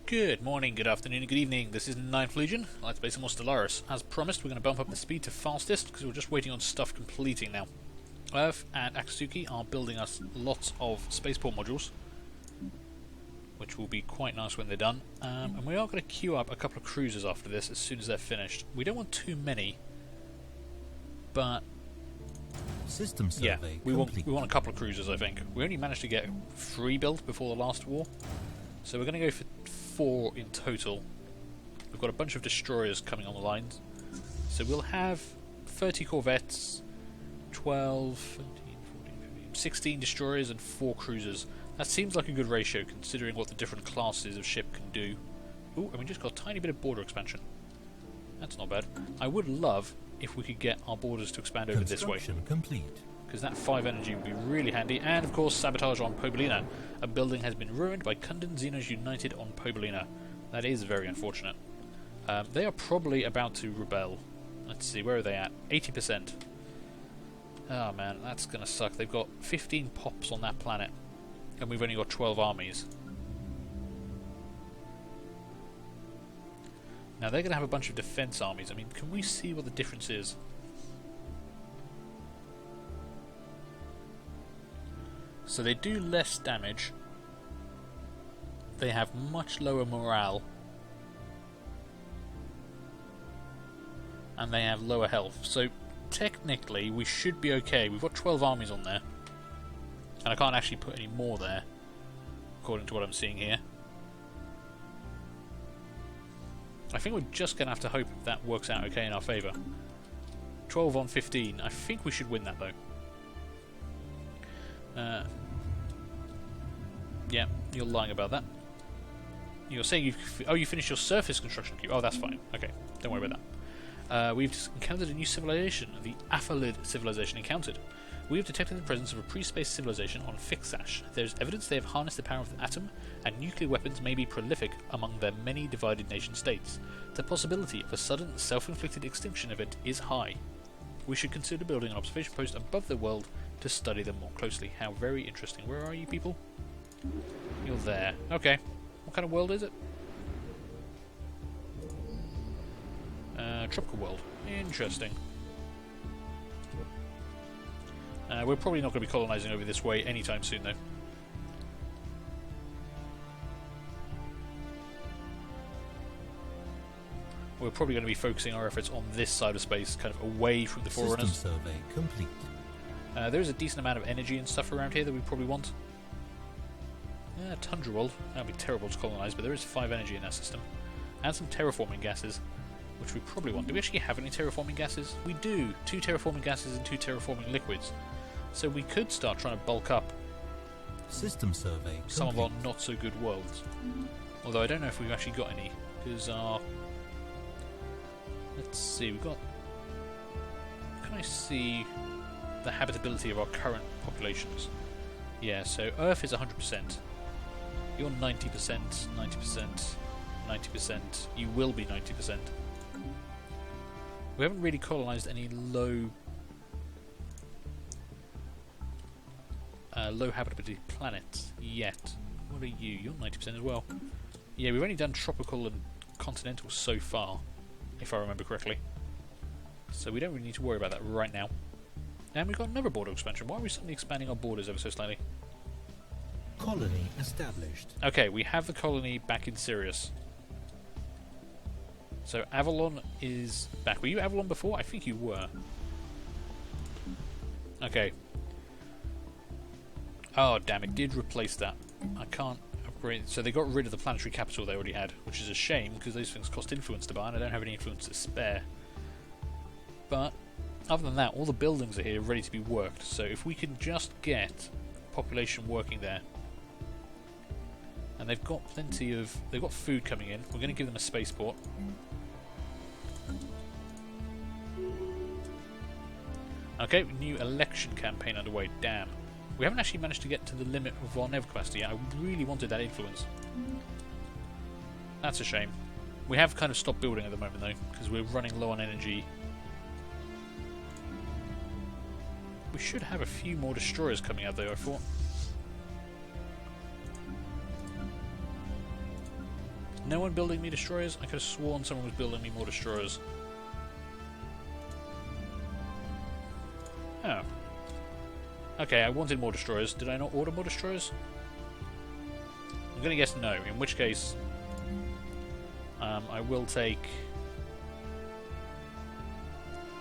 Good morning, good afternoon, and good evening. This is 9th Legion. Let's play some more Stellaris. As promised, we're going to bump up the speed to fastest because we're just waiting on stuff completing now. Earth and Akatsuki are building us lots of spaceport modules, which will be quite nice when they're done. And we are going to queue up a couple of cruisers after this as soon as they're finished. We don't want too many, but System survey we want a couple of cruisers, I think. We only managed to get 3 built before the last war, so we're going to go for 4 in total. We've got a bunch of destroyers coming on the lines, so we'll have 30 corvettes, 12, 13, 14, 15, 16 destroyers and 4 cruisers. That seems like a good ratio considering what the different classes of ship can do. Ooh, and we just got a tiny bit of border expansion. That's not bad. I would love if we could get our borders to expand over this way, complete. because that 5 energy would be really handy. And of course, sabotage on Pobolina. A building has been ruined by Kundan Xenos United on Pobolina. That is very unfortunate. They are probably about to rebel. Let's see, where are they at? 80%. Oh man, that's gonna suck. They've got 15 pops on that planet, and we've only got 12 armies. Now they're going to have a bunch of defense armies. I mean, can we see what the difference is? So they do less damage. They have much lower morale. And they have lower health. So technically we should be okay. We've got 12 armies on there. And I can't actually put any more there, according to what I'm seeing here. I think we're just going to have to hope that works out okay in our favour. 12 on 15. I think we should win that, though. Yeah, you're lying about that. You're saying you finished your surface construction queue. Oh, that's fine. Okay, don't worry about that. We've encountered a new civilization, the Aphalid civilization encountered. We have detected the presence of a pre-space civilization on Fixash. There is evidence they have harnessed the power of the atom, and nuclear weapons may be prolific among their many divided nation-states. The possibility of a sudden, self-inflicted extinction event is high. We should consider building an observation post above the world to study them more closely. How very interesting. Where are you people? You're there. Okay. What kind of world is it? Tropical world. Interesting. We're probably not going to be colonising over this way anytime soon, though. We're probably going to be focusing our efforts on this side of space, kind of away from the Forerunners. System survey complete. There is a decent amount of energy and stuff around here that we probably want. Tundra world. That would be terrible to colonise, but there is 5 energy in that system. And some terraforming gases, which we probably want. Do we actually have any terraforming gases? We do! 2 terraforming gases and 2 terraforming liquids. So we could start trying to bulk up System survey some of our not so good worlds. Although I don't know if we've actually got any, because our... Let's see, we've got... Can I see the habitability of our current populations? Yeah, so Earth is 100%. You're 90%, 90%, 90%. You will be 90%. We haven't really colonised any low habitability planets yet. What are you? You're 90% as well. Yeah, we've only done tropical and continental so far, if I remember correctly. So we don't really need to worry about that right now. And we've got another border expansion. Why are we suddenly expanding our borders ever so slightly? Colony established. Okay, we have the colony back in Sirius. So Avalon is back. Were you Avalon before? I think you were. Okay. Oh, damn, it did replace that. I can't upgrade. So they got rid of the planetary capital they already had, which is a shame because those things cost influence to buy and I don't have any influence to spare. But other than that, all the buildings are here ready to be worked. So if we can just get population working there. And they've got plenty of... They've got food coming in. We're going to give them a spaceport. Okay, new election campaign underway. Damn. We haven't actually managed to get to the limit of our naval capacity yet. I really wanted that influence. That's a shame. We have kind of stopped building at the moment though, because we're running low on energy. We should have a few more destroyers coming out though, I thought. no one building me destroyers? I could have sworn someone was building me more destroyers. Oh. Okay, I wanted more destroyers. Did I not order more destroyers? I'm going to guess no, in which case I will take...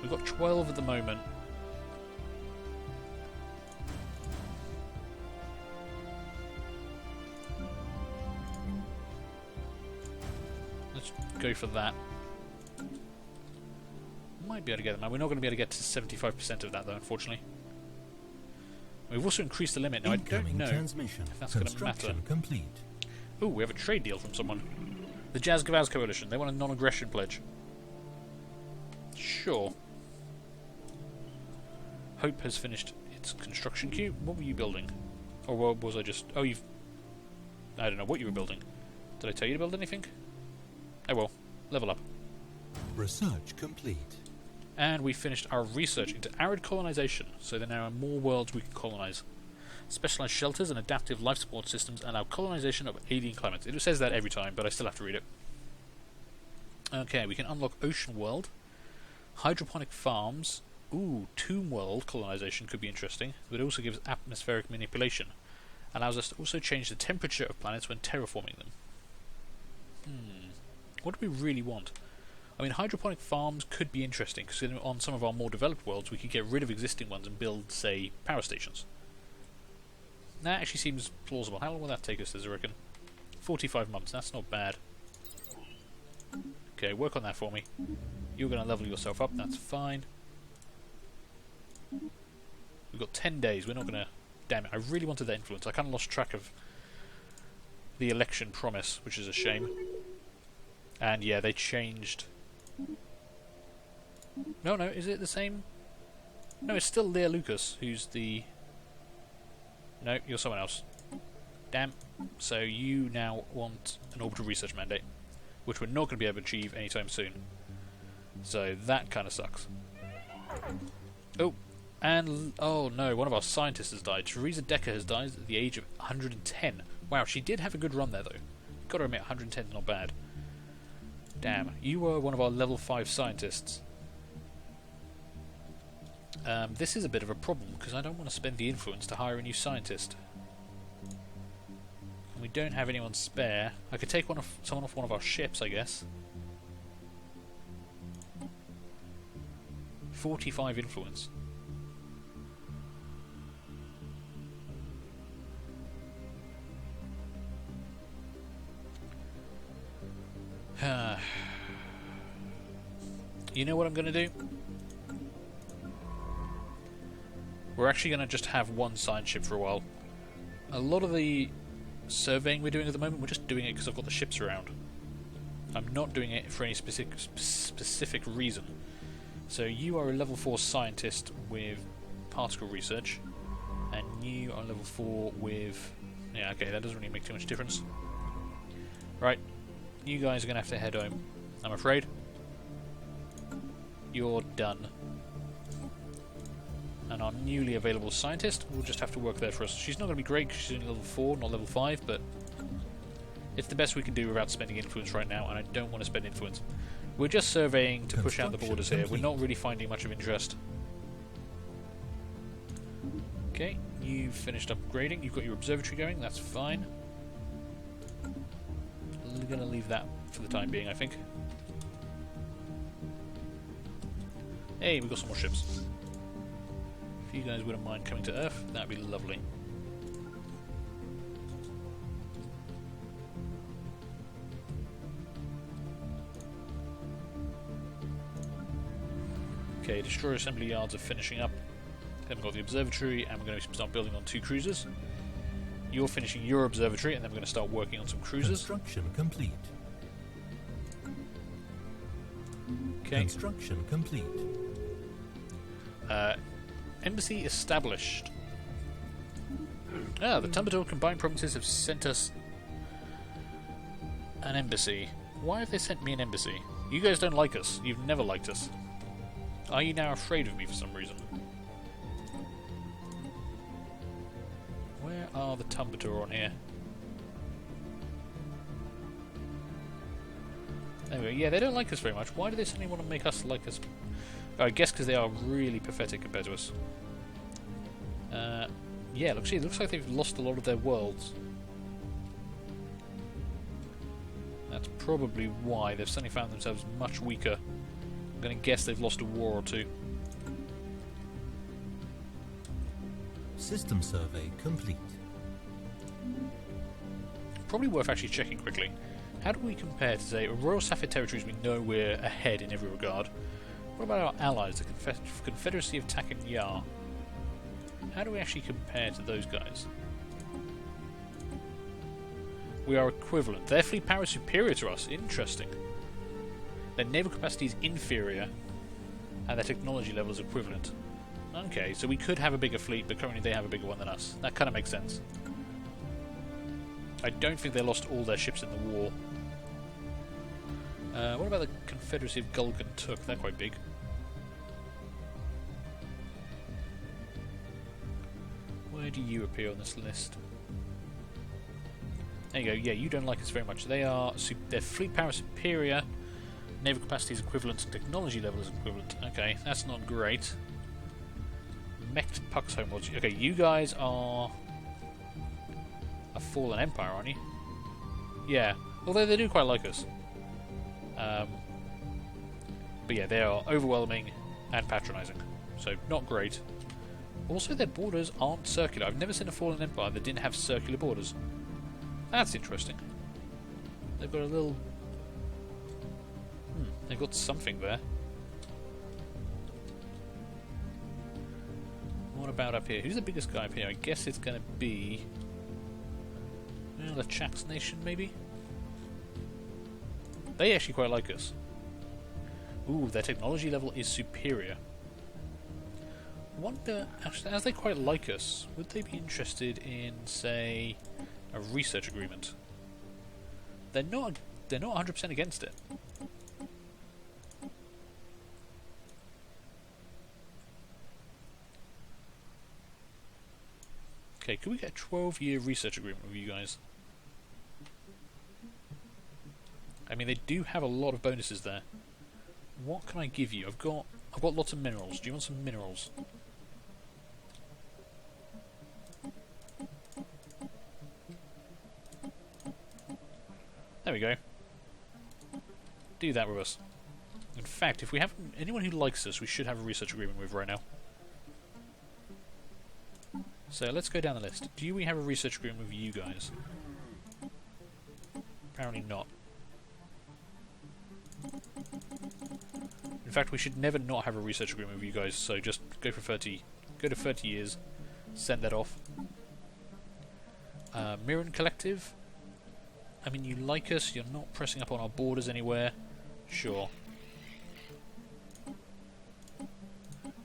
We've got 12 at the moment. Let's go for that. Might be able to get them. We're not going to be able to get to 75% of that though, unfortunately. We've also increased the limit. Now I don't know if that's going to matter. Complete. Ooh, we have a trade deal from someone. The Jazz Gavaz Coalition. They want a non-aggression pledge. Sure. Hope has finished its construction queue. What were you building? Or was I just... Oh, you've... I don't know what you were building. Did I tell you to build anything? Oh well. Level up. Research complete. And we finished our research into arid colonization, so there now are more worlds we can colonize. Specialized shelters and adaptive life support systems allow colonization of alien climates. It says that every time, but I still have to read it. Okay, we can unlock Ocean World. Hydroponic farms. Ooh, Tomb World colonization could be interesting, but it also gives atmospheric manipulation. Allows us to also change the temperature of planets when terraforming them. What do we really want? I mean, hydroponic farms could be interesting, because on some of our more developed worlds we could get rid of existing ones and build, say, power stations. That actually seems plausible. How long will that take us, does it reckon? 45 months, that's not bad. Okay, work on that for me. You're going to level yourself up, that's fine. We've got 10 days, we're not going to... Damn it, I really wanted that influence. I kind of lost track of the election promise, which is a shame. And yeah, they changed... No, is it the same? No, it's still Leah Lucas, who's the... No, you're someone else. Damn. So you now want an orbital research mandate, which we're not going to be able to achieve anytime soon. So that kind of sucks. Oh, and... Oh no, one of our scientists has died. Teresa Decker has died at the age of 110. Wow, she did have a good run there, though. Got to admit, 110 is not bad. Damn, you were one of our level 5 scientists. This is a bit of a problem, because I don't want to spend the influence to hire a new scientist. And we don't have anyone spare. I could take someone off one of our ships, I guess. 45 influence. You know what I'm going to do? We're actually going to just have one science ship for a while. A lot of the surveying we're doing at the moment, we're just doing it because I've got the ships around. I'm not doing it for any specific reason. So you are a level 4 scientist with particle research, and you are level 4 with... Yeah, okay, that doesn't really make too much difference. Right, you guys are going to have to head home, I'm afraid. You're done. And our newly available scientist will just have to work there for us. She's not going to be great because she's only level 4, not level 5, but it's the best we can do without spending influence right now, and I don't want to spend influence. We're just surveying to push out the borders here. We're not really finding much of interest. Okay, you've finished upgrading. You've got your observatory going. That's fine. I'm going to leave that for the time being, I think. Hey, we've got some more ships. If you guys wouldn't mind coming to Earth, that'd be lovely. Okay, destroyer assembly yards are finishing up. Then we've got the observatory, and we're going to start building on 2 cruisers. You're finishing your observatory, and then we're going to start working on some cruisers. Construction complete. Okay. Construction complete. Embassy established. Ah, the Tumbator Combined Provinces have sent us an embassy. Why have they sent me an embassy? You guys don't like us. You've never liked us. Are you now afraid of me for some reason? Where are the Tumbator on here? Anyway, yeah, they don't like us very much. Why do they suddenly want to make us like us? Oh, I guess because they are really pathetic compared to us. Yeah, look, see, it looks like they've lost a lot of their worlds. That's probably why they've suddenly found themselves much weaker. I'm going to guess they've lost a war or two. System survey complete. Probably worth actually checking quickly. How do we compare to, say, Royal Sapphire Territories? We know we're ahead in every regard. What about our allies, the Confederacy of Takan Yar? How do we actually compare to those guys? We are equivalent. Their fleet power is superior to us. Interesting. Their naval capacity is inferior, and their technology level is equivalent. Okay, so we could have a bigger fleet, but currently they have a bigger one than us. That kind of makes sense. I don't think they lost all their ships in the war. What about the Confederacy of Gulgan Tuk? They're quite big. Where do you appear on this list? There you go. Yeah, you don't like us very much. They are their fleet power is superior, naval capacity is equivalent, technology level is equivalent. Okay, that's not great. Mech Puck's homeworld. Okay, you guys are a fallen empire, aren't you? Yeah, although they do quite like us. But yeah, they are overwhelming and patronising, so not great. Also, their borders aren't circular. I've never seen a fallen empire that didn't have circular borders. That's interesting. They've got a little... they've got something there. What about up here? Who's the biggest guy up here? I guess it's going to be... well, the Chax Nation, maybe? They actually quite like us. Ooh, their technology level is superior. Wonder, actually, as they quite like us, would they be interested in, say, a research agreement? They're not 100% against it. Okay, could we get a 12-year research agreement with you guys? I mean, they do have a lot of bonuses there. What can I give you? I've got lots of minerals. Do you want some minerals? There we go. Do that with us. In fact, if we have anyone who likes us, we should have a research agreement with right now. So let's go down the list. Do we have a research agreement with you guys? Apparently not. In fact, we should never not have a research agreement with you guys, so just go for 30. Go to 30 years. Send that off. Mirren Collective. I mean, you like us, you're not pressing up on our borders anywhere. Sure.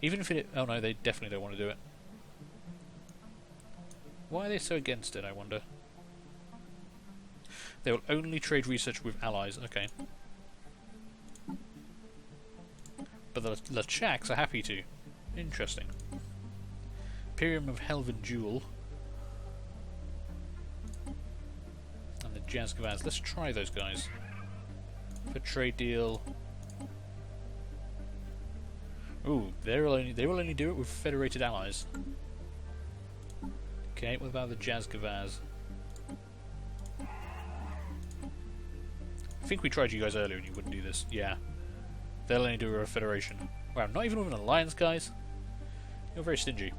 Even if it... oh no, they definitely don't want to do it. Why are they so against it, I wonder? They will only trade research with allies. Okay. But the Lachaks are happy to. Interesting. Imperium of Helven Jewel. And the Jazgavaz. Let's try those guys. For trade deal. Ooh, they will only do it with federated allies. Okay, what about the Jazgavaz? I think we tried you guys earlier and you wouldn't do this. Yeah. They'll only do a federation. Wow, not even with an alliance, guys? You're very stingy.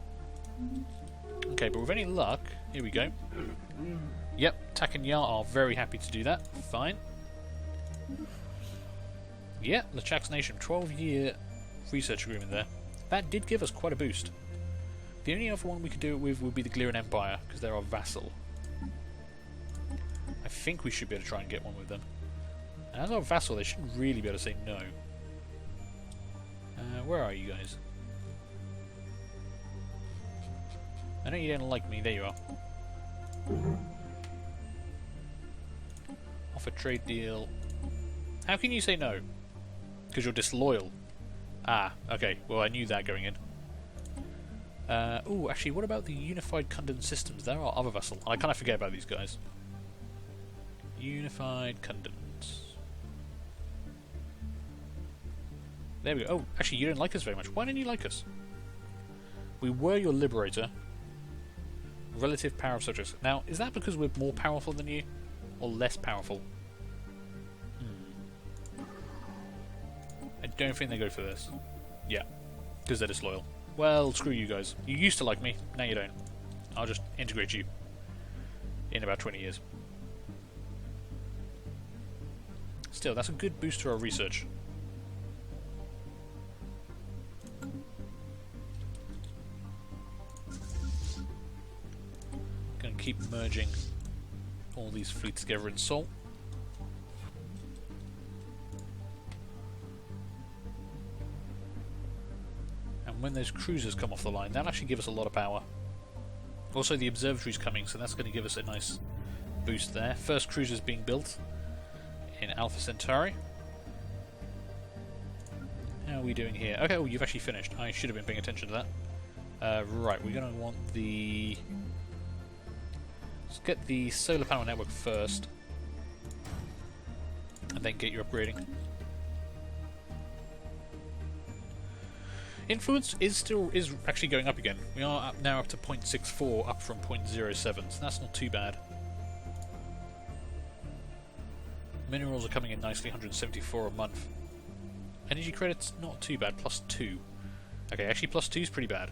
Okay, but with any luck... here we go. Yep, Tak and Yar are very happy to do that. Fine. Yeah, Lachak's Nation. 12-year research agreement there. That did give us quite a boost. The only other one we could do it with would be the Gliran Empire, because they're our vassal. I think we should be able to try and get one with them. And as our vassal, they shouldn't really be able to say no. Where are you guys? I know you don't like me. There you are. Offer trade deal. How can you say no? Because you're disloyal. Ah, okay. Well, I knew that going in. Ooh, actually, what about the Unified Kundan Systems? They're our other vassal. I kind of forget about these guys. Unified Kundans. There we go. Oh, actually, you don't like us very much. Why don't you like us? We were your liberator. Relative power of subjects. Now, is that because we're more powerful than you? Or less powerful? I don't think they go for this. Yeah, because they're disloyal. Well, screw you guys. You used to like me, now you don't. I'll just integrate you in about 20 years. Still, that's a good boost to our research. Gonna keep merging all these fleets together in Sol. And when those cruisers come off the line, that'll actually give us a lot of power. Also, the observatory's coming, so that's going to give us a nice boost there. First cruiser's being built in Alpha Centauri. How are we doing here? Okay, oh, you've actually finished. I should have been paying attention to that. Right, we're going to want the... Let's get the solar panel network first, and then get your upgrading. Influence is actually going up again. We are now up to 0.64, up from 0.07, so that's not too bad. Minerals are coming in nicely, 174 a month. Energy credits, not too bad, +2. Okay, actually +2 is pretty bad.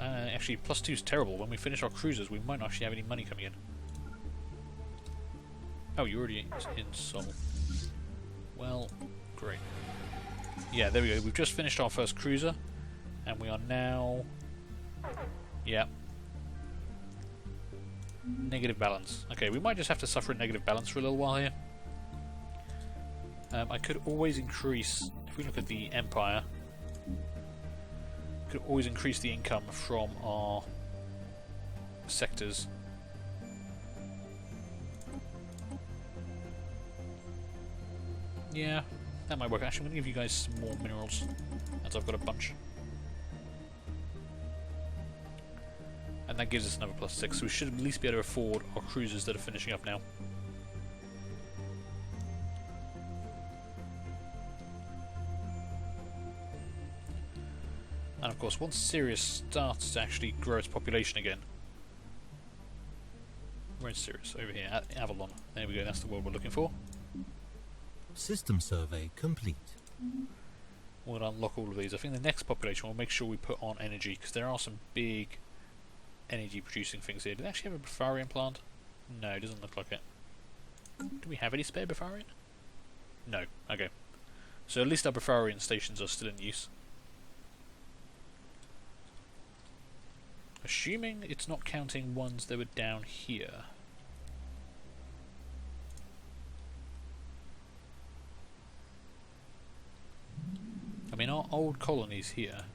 Actually, +2 is terrible. When we finish our cruisers, we might not actually have any money coming in. Oh, you're already in Sol. Well, great. Yeah, there we go. We've just finished our first cruiser, and we are now... Yeah. Negative balance. Okay, we might just have to suffer a negative balance for a little while here. I could always increase... If we look at the Empire... Could always increase the income from our sectors. Yeah, that might work. Actually, I'm going to give you guys some more minerals, as I've got a bunch. And that gives us another +6, so we should at least be able to afford our cruisers that are finishing up now. And of course, once Sirius starts to actually grow its population again... Where's Sirius? Over here, at Avalon. There we go, that's the world we're looking for. System survey complete. We'll unlock all of these. I think the next population will make sure we put on energy, because there are some big energy producing things here. Do they actually have a Befarian plant? No, it doesn't look like it. Do we have any spare Befarian? No, okay. So at least our Befarian stations are still in use. Assuming it's not counting ones that were down here. I mean, our old colonies here.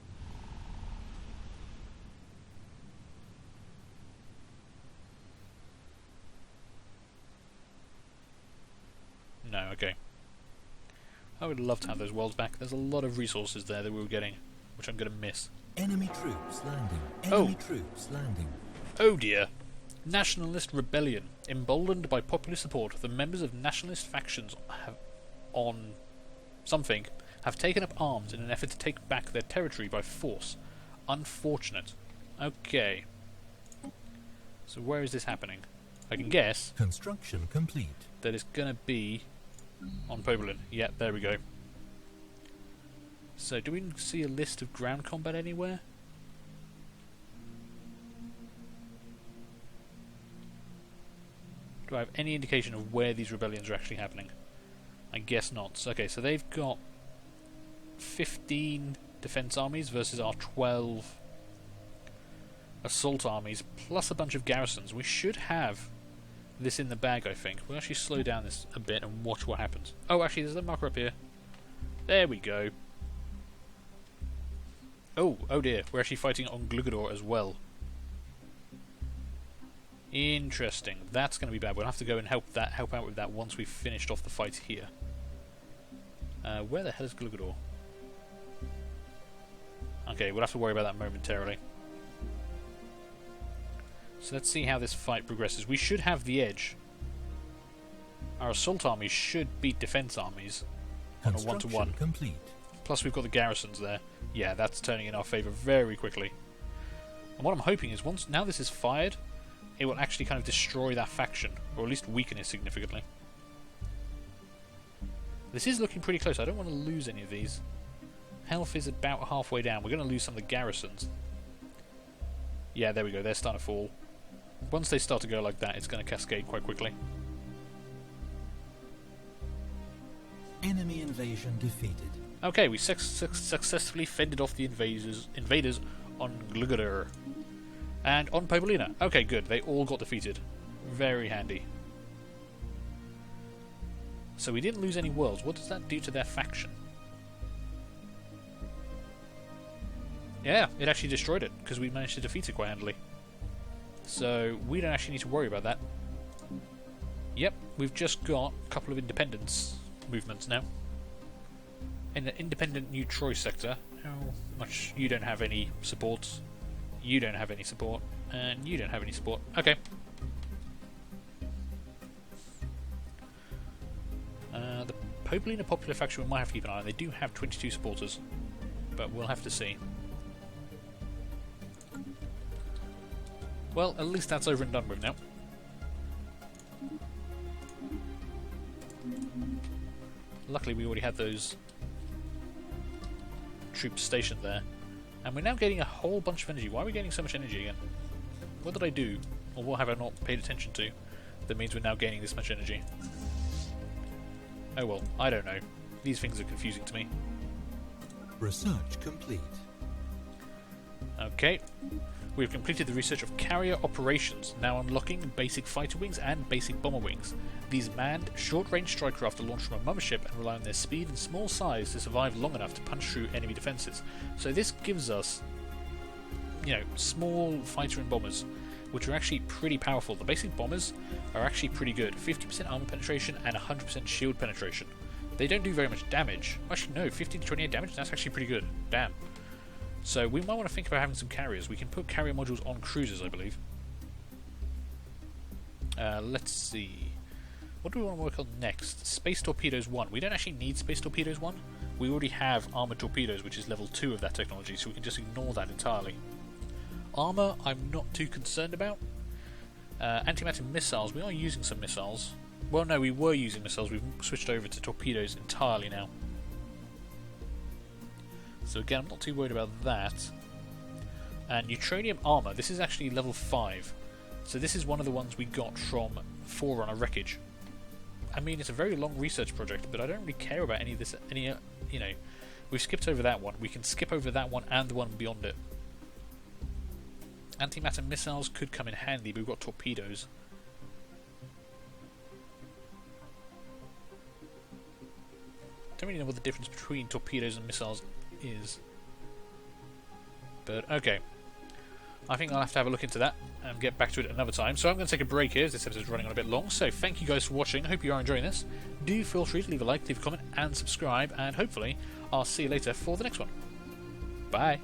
No, okay. I would love to have those worlds back. There's a lot of resources there that we were getting, which I'm going to miss. Enemy troops landing. Enemy troops landing. Oh dear. Nationalist rebellion. Emboldened by popular support, the members of nationalist factions have taken up arms in an effort to take back their territory by force. Unfortunate. Okay. So where is this happening? I can guess Construction complete. that it's going to be on Pobolin. Yeah, there we go. So, do we see a list of ground combat anywhere? Do I have any indication of where these rebellions are actually happening? I guess not. So, okay, so they've got 15 defense armies versus our 12 assault armies, plus a bunch of garrisons. We should have this in the bag, I think. We'll actually slow down this a bit and watch what happens. Oh, actually, there's a marker up here. There we go. Oh dear, we're actually fighting on Glugador as well. Interesting. That's going to be bad. We'll have to go and help out with that once we've finished off the fight here. Where the hell is Glugador? Okay, we'll have to worry about that momentarily. So let's see how this fight progresses. We should have the edge. Our assault armies should beat defense armies on a Construction 1-to-1. complete. Plus we've got the garrisons there. Yeah, that's turning in our favour very quickly. And what I'm hoping is now this is fired, it will actually kind of destroy that faction, or at least weaken it significantly. This is looking pretty close. I don't want to lose any of these. Health is about halfway down. We're going to lose some of the garrisons. Yeah, there we go. They're starting to fall. Once they start to go like that, it's going to cascade quite quickly. Enemy invasion defeated. Okay, we successfully fended off the invaders on Glugger. And on Popolina. Okay, good. They all got defeated. Very handy. So we didn't lose any worlds. What does that do to their faction? Yeah, it actually destroyed it, because we managed to defeat it quite handily. So we don't actually need to worry about that. Yep, we've just got a couple of independence movements now. In the independent New Troy sector, how much? You don't have any support. You don't have any support. And you don't have any support. Okay. The Popolina popular faction we might have to keep an eye on. They do have 22 supporters, but we'll have to see. Well, at least that's over and done with now. Luckily we already had those troops stationed there. And we're now getting a whole bunch of energy. Why are we getting so much energy again? What did I do? Or what have I not paid attention to that means we're now gaining this much energy? Oh well, I don't know. These things are confusing to me. Research complete. Okay. We've completed the research of carrier operations, now unlocking basic fighter wings and basic bomber wings. These manned, short-range strike craft are launched from a mothership and rely on their speed and small size to survive long enough to punch through enemy defences. So this gives us, small fighter and bombers, which are actually pretty powerful. The basic bombers are actually pretty good. 50% armor penetration and 100% shield penetration. They don't do very much damage. Actually, no, 50 to 28 damage, that's actually pretty good. Damn. So we might want to think about having some carriers. We can put carrier modules on cruisers, I believe. Let's see. What do we want to work on next? Space Torpedoes 1. We don't actually need Space Torpedoes 1. We already have Armored Torpedoes, which is level 2 of that technology, so we can just ignore that entirely. Armour, I'm not too concerned about. Antimatter missiles. We are using some missiles. Well, no, we were using missiles. We've switched over to torpedoes entirely now. So again, I'm not too worried about that. And Neutronium Armour. This is actually level 5. So this is one of the ones we got from Forerunner Wreckage. I mean, it's a very long research project, but I don't really care about any of this. We've skipped over that one. We can skip over that one and the one beyond it. Antimatter missiles could come in handy, but we've got torpedoes. Don't really know what the difference between torpedoes and missiles is. But okay. I think I'll have to have a look into that and get back to it another time. So I'm going to take a break here as this episode's running on a bit long. So thank you guys for watching. I hope you are enjoying this. Do feel free to leave a like, leave a comment and subscribe. And hopefully I'll see you later for the next one. Bye.